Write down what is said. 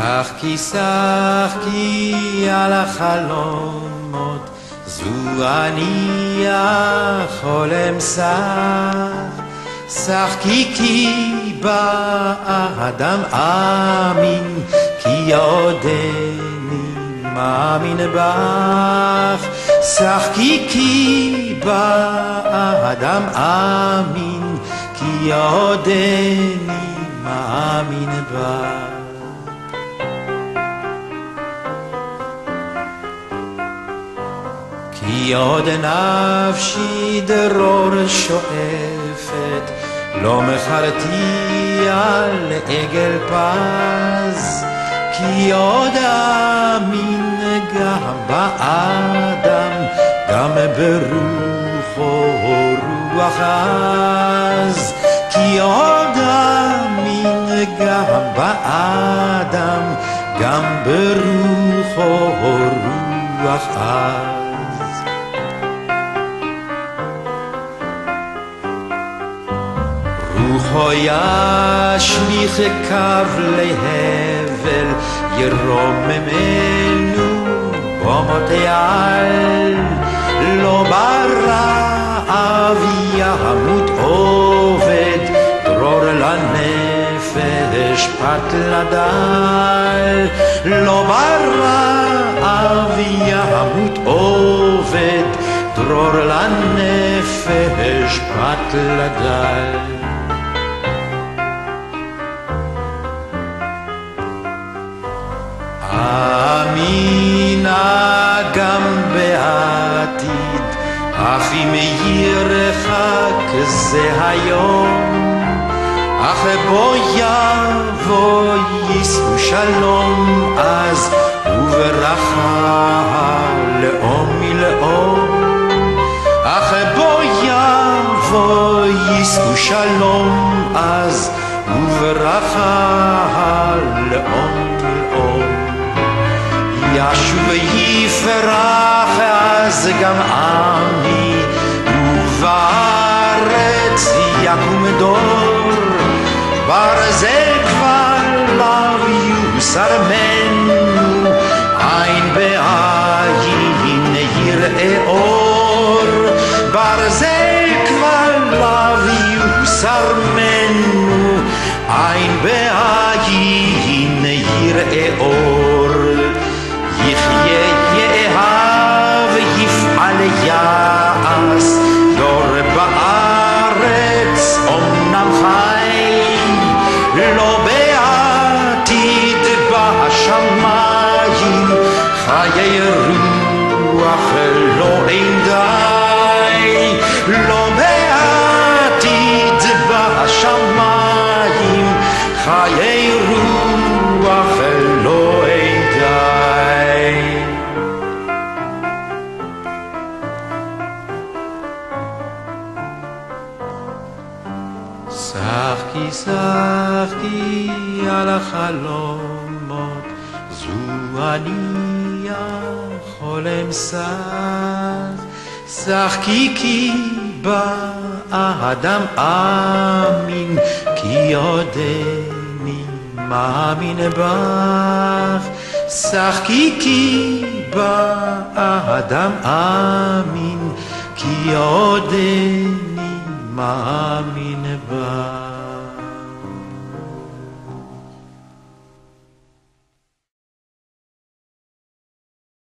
שחקי שחקי על החלומות, זו אני החולם שחקי כי באדם אמין, כי עודני מאמין בך. שחקי כי באדם אמין, כי עודני מאמין בך. כי עוד נפשי דרור שואפת, לא מכרתי על עגל פז. כי עוד אמין גם באדם, גם ברוחו רוח עז. כי עוד אמין גם באדם, גם ברוחו רוח עז. רוחו ישליך קו להבל, ירוממנו במותי על. לא ברעב ימות עובד, דרור לנפש פת לדל. לא ברעב ימות עובד, דרור לנפש פת לדל. אמינה גם בעתיד, אף אם ירחק זה היום. אך בו יבוא יישאו שלום אז, וברכה לאום מלאום. אך בו יבוא יישאו שלום אז, וברכה לאום מלאום. ישוב ויפרח אז גם עמי, ובארץ יקום דור. ברזל כבר לאו יוסר ממנו, עין בעין יראה אור. ברזל כבר לאו יוסר ממנו, עין בעין יראה אור. יחיה יאהב יפעל יעש, דור בארץ אומנם חי, לא בעתיד בשמיים. חיי רוח לא אין די, לא בעתיד בשמיים. חיי רוח לא אין די. שחקי שחקי על החלומות, זו אני החולם שחקי כי באדם אמין, כי עודני מאמין בך. שחקי כי באדם אמין, כי עודני מאמין בך.